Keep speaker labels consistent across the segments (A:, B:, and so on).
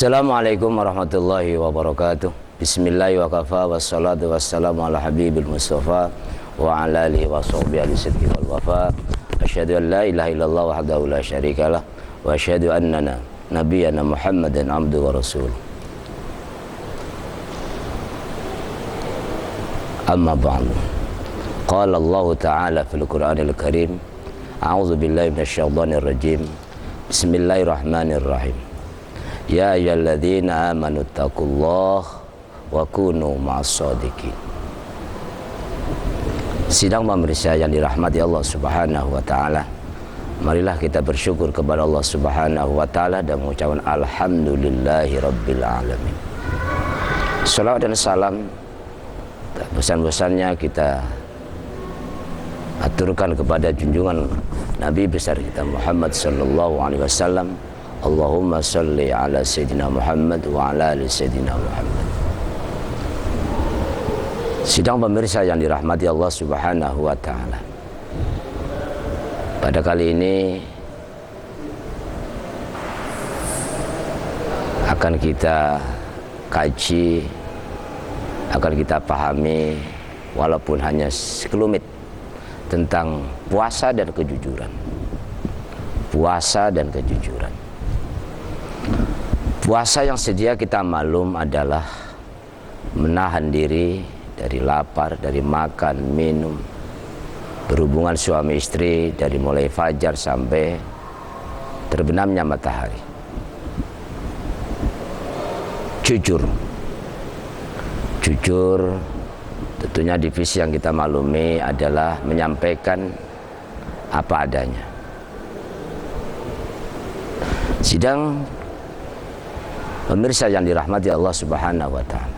A: Assalamualaikum warahmatullahi wabarakatuh. Bismillahi wa kafa wassalatu wassalamu ala habibil mustafa wa ala alihi wa sahbihi alisidki wal wafa. Asyhadu an la ilaha illallah wahdahu la syarikalah wa asyhadu annana nabiyyana Muhammadan abduhu wa rasuluh. Amma ba'du. Qala Allah Ta'ala fil Qur'anil Karim, a'udzu billahi minasyaitonir rajim. Bismillahirrahmanirrahim. Ya ayyuhalladzina amanu taqullaha wa kunu ma'as-shadiqin. Sidang pemirsa yang dirahmati Allah Subhanahu wa taala, marilah kita bersyukur kepada Allah Subhanahu wa taala dan mengucapkan alhamdulillahirabbil alamin. Salawat dan salam pesan-pesannya kita aturkan kepada junjungan Nabi besar kita Muhammad sallallahu alaihi wasallam. Allahumma salli ala Sayyidina Muhammad wa ala ali Sayyidina Muhammad. Sidang pemirsa yang dirahmati Allah Subhanahu wa taala, pada kali ini akan kita kaji, akan kita pahami walaupun hanya sekelumit tentang puasa dan kejujuran. Puasa dan kejujuran. Puasa yang sedia kita maklum adalah menahan diri dari lapar, dari makan, minum, berhubungan suami istri dari mulai fajar sampai terbenamnya matahari. Jujur tentunya divisi yang kita maklumi adalah menyampaikan apa adanya. Sidang pemirsa yang dirahmati Allah Subhanahu wa taala,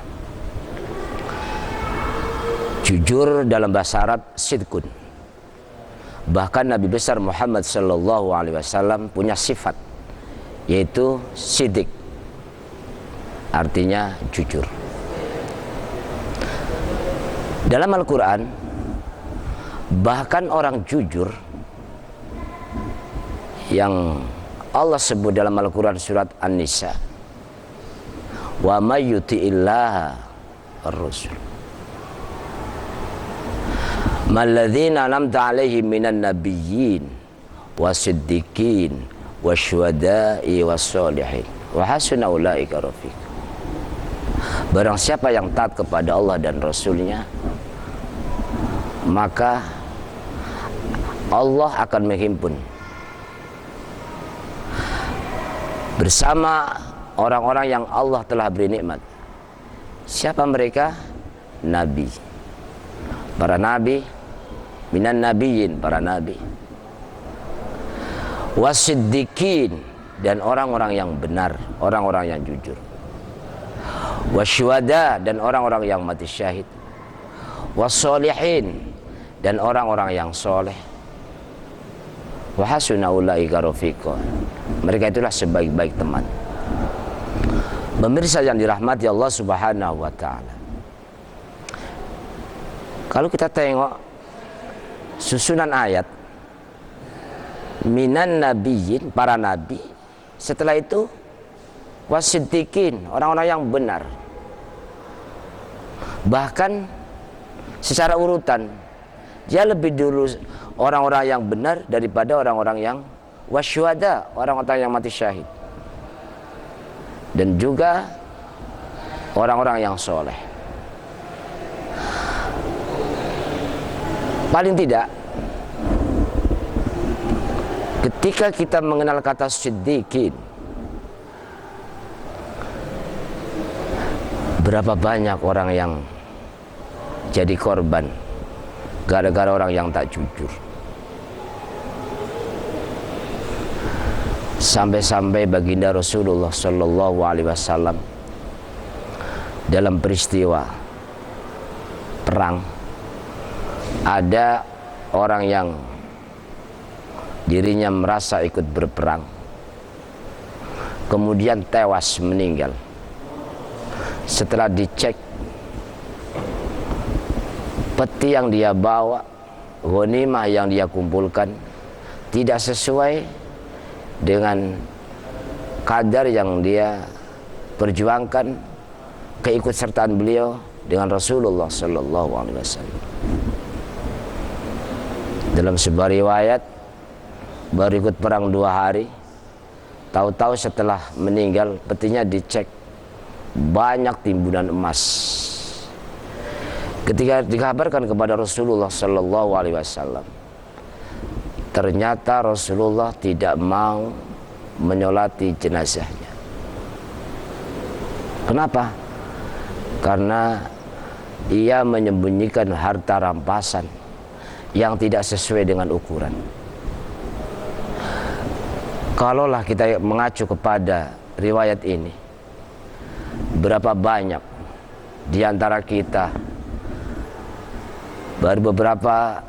A: jujur dalam bahasa Arab sidqun. Bahkan Nabi besar Muhammad sallallahu alaihi wasallam punya sifat yaitu sidik, artinya jujur. Dalam Al-Quran, bahkan orang jujur yang Allah sebut dalam Al-Quran surat An-Nisa, wa may yuti'illaha ar-rasul malladzina an'amta 'alaihim minan nabiyyin wasiddiqin wasyuhada'i wassolihin wa hasuna ulaika rafiq. Barang siapa yang taat kepada Allah dan Rasulnya, maka Allah akan menghimpun bersama orang-orang yang Allah telah beri nikmat. Siapa mereka? Nabi, para nabi, minan nabiyyin, para nabi, wasiddiqin, dan orang-orang yang benar, orang-orang yang jujur, wasyuhada, dan orang-orang yang mati syahid, wassolihin, dan orang-orang yang soleh, wa hasuna ulaika rafiqa, mereka itulah sebaik-baik teman. Pemirsa yang dirahmati Allah Subhanahu wa taala, kalau kita tengok susunan ayat, minan nabiyyin, para nabi, setelah itu wasiddiqin, orang-orang yang benar. Bahkan secara urutan, dia lebih dulu orang-orang yang benar daripada orang-orang yang wasyuhada, orang-orang yang mati syahid, dan juga orang-orang yang soleh. Paling tidak, ketika kita mengenal kata siddiqin, berapa banyak orang yang jadi korban gara-gara orang yang tak jujur. Sampai-sampai baginda Rasulullah sallallahu alaihi wasallam dalam peristiwa perang, ada orang yang dirinya merasa ikut berperang, kemudian tewas, meninggal. Setelah dicek, peti yang dia bawa, ghanimah yang dia kumpulkan tidak sesuai dengan kadar yang dia perjuangkan keikutsertaan beliau dengan Rasulullah Sallallahu Alaihi Wasallam. Dalam sebuah riwayat, baru ikut perang 2 hari, tahu-tahu setelah meninggal petinya dicek, banyak timbunan emas. Ketika dikabarkan kepada Rasulullah Sallallahu Alaihi Wasallam, ternyata Rasulullah tidak mau menyolati jenazahnya. Kenapa? Karena ia menyembunyikan harta rampasan yang tidak sesuai dengan ukuran. Kalaulah kita mengacu kepada riwayat ini, berapa banyak di antara kita baru beberapa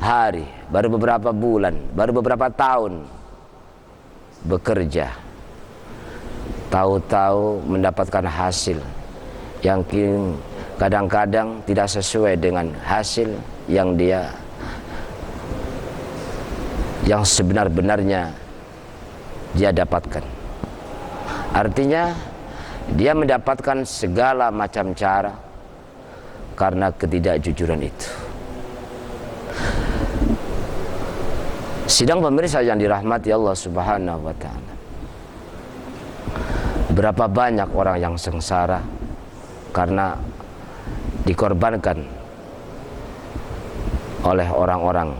A: hari, baru beberapa bulan, baru beberapa tahun bekerja, tahu-tahu mendapatkan hasil yang kadang-kadang tidak sesuai dengan hasil yang sebenar-benarnya dia dapatkan. Artinya dia mendapatkan segala macam cara karena ketidakjujuran itu. Sidang pemirsa yang dirahmati Allah Subhanahu wa Ta'ala, berapa banyak orang yang sengsara karena dikorbankan oleh orang-orang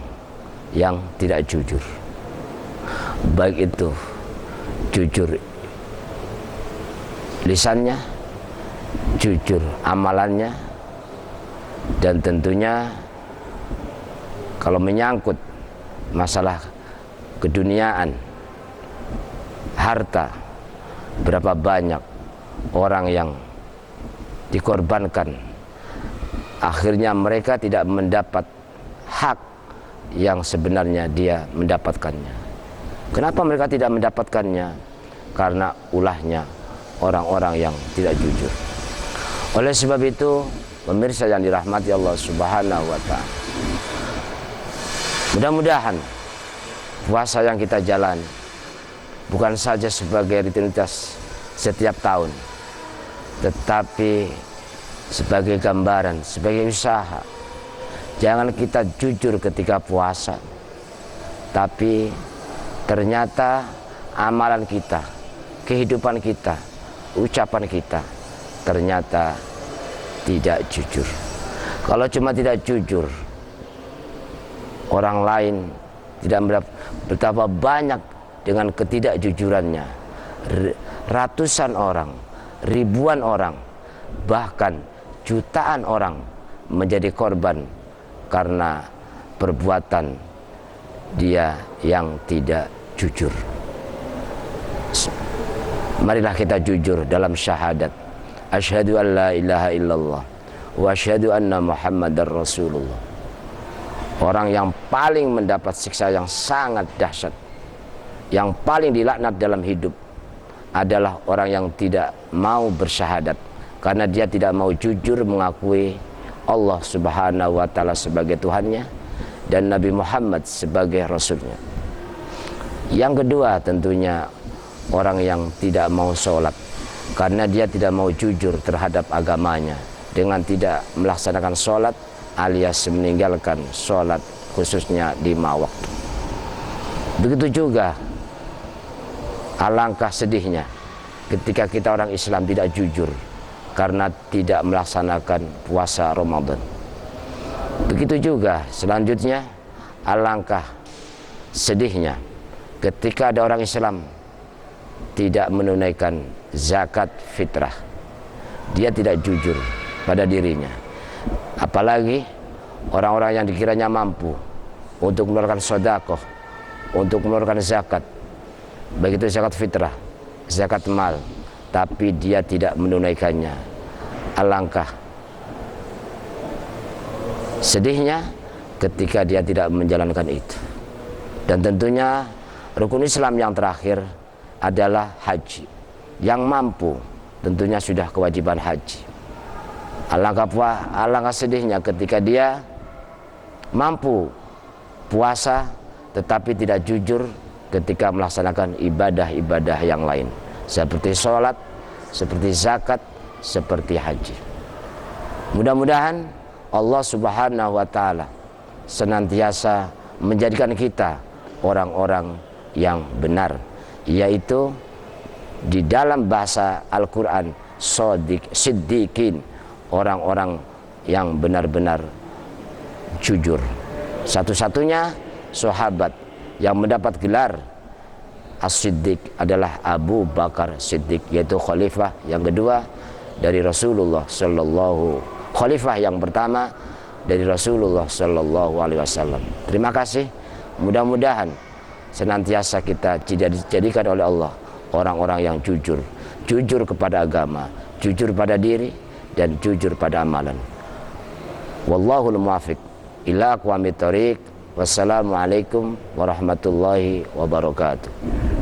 A: yang tidak jujur. Baik itu jujur lisannya, jujur amalannya, dan tentunya kalau menyangkut masalah keduniaan, harta, berapa banyak orang yang dikorbankan, akhirnya mereka tidak mendapat hak yang sebenarnya dia mendapatkannya. Kenapa mereka tidak mendapatkannya? Karena ulahnya orang-orang yang tidak jujur. Oleh sebab itu, pemirsa yang dirahmati Allah Subhanahu wa Ta'ala, mudah-mudahan puasa yang kita jalani bukan saja sebagai rutinitas setiap tahun, tetapi sebagai gambaran, sebagai usaha. Jangan kita jujur ketika puasa, tapi ternyata amalan kita, kehidupan kita, ucapan kita ternyata tidak jujur. Kalau cuma tidak jujur, orang lain tidak mendapat. Betapa banyak dengan ketidakjujurannya ratusan orang, ribuan orang, bahkan jutaan orang menjadi korban karena perbuatan dia yang tidak jujur. Marilah kita jujur dalam syahadat, asyhadu an la ilaha illallah wa asyhadu anna muhammadar rasulullah. Orang yang paling mendapat siksa yang sangat dahsyat, yang paling dilaknat dalam hidup adalah orang yang tidak mau bersyahadat, karena dia tidak mau jujur mengakui Allah Subhanahu wa Ta'ala sebagai Tuhannya dan Nabi Muhammad sebagai Rasulnya. Yang kedua tentunya orang yang tidak mau sholat, karena dia tidak mau jujur terhadap agamanya dengan tidak melaksanakan sholat alias meninggalkan sholat khususnya 5 waktu. Begitu juga alangkah sedihnya ketika kita orang Islam tidak jujur karena tidak melaksanakan puasa Ramadan. Begitu juga selanjutnya alangkah sedihnya ketika ada orang Islam tidak menunaikan zakat fitrah. Dia tidak jujur pada dirinya. Apalagi orang-orang yang dikiranya mampu untuk mengeluarkan sedekah, untuk mengeluarkan zakat, baik itu zakat fitrah, zakat mal, tapi dia tidak menunaikannya. Alangkah sedihnya ketika dia tidak menjalankan itu. Dan tentunya rukun Islam yang terakhir adalah haji. Yang mampu tentunya sudah kewajiban haji. Alangkah sedihnya ketika dia mampu puasa tetapi tidak jujur ketika melaksanakan ibadah-ibadah yang lain seperti sholat, seperti zakat, seperti haji. Mudah-mudahan Allah Subhanahu wa taala senantiasa menjadikan kita orang-orang yang benar, yaitu di dalam bahasa Al-Quran siddiqin, orang-orang yang benar-benar jujur. Satu-satunya sahabat yang mendapat gelar As-Siddiq adalah Abu Bakar Siddiq, yaitu khalifah yang kedua dari Rasulullah Sallallahu, khalifah yang pertama dari Rasulullah Sallallahu Alaihi Wasallam. Terima kasih. Mudah-mudahan senantiasa kita dijadikan oleh Allah orang-orang yang jujur, jujur kepada agama, jujur pada diri, dan jujur pada amalan. Wallahul muwaffiq ila aqwamit thoriq. Wassalamualaikum warahmatullahi wabarakatuh.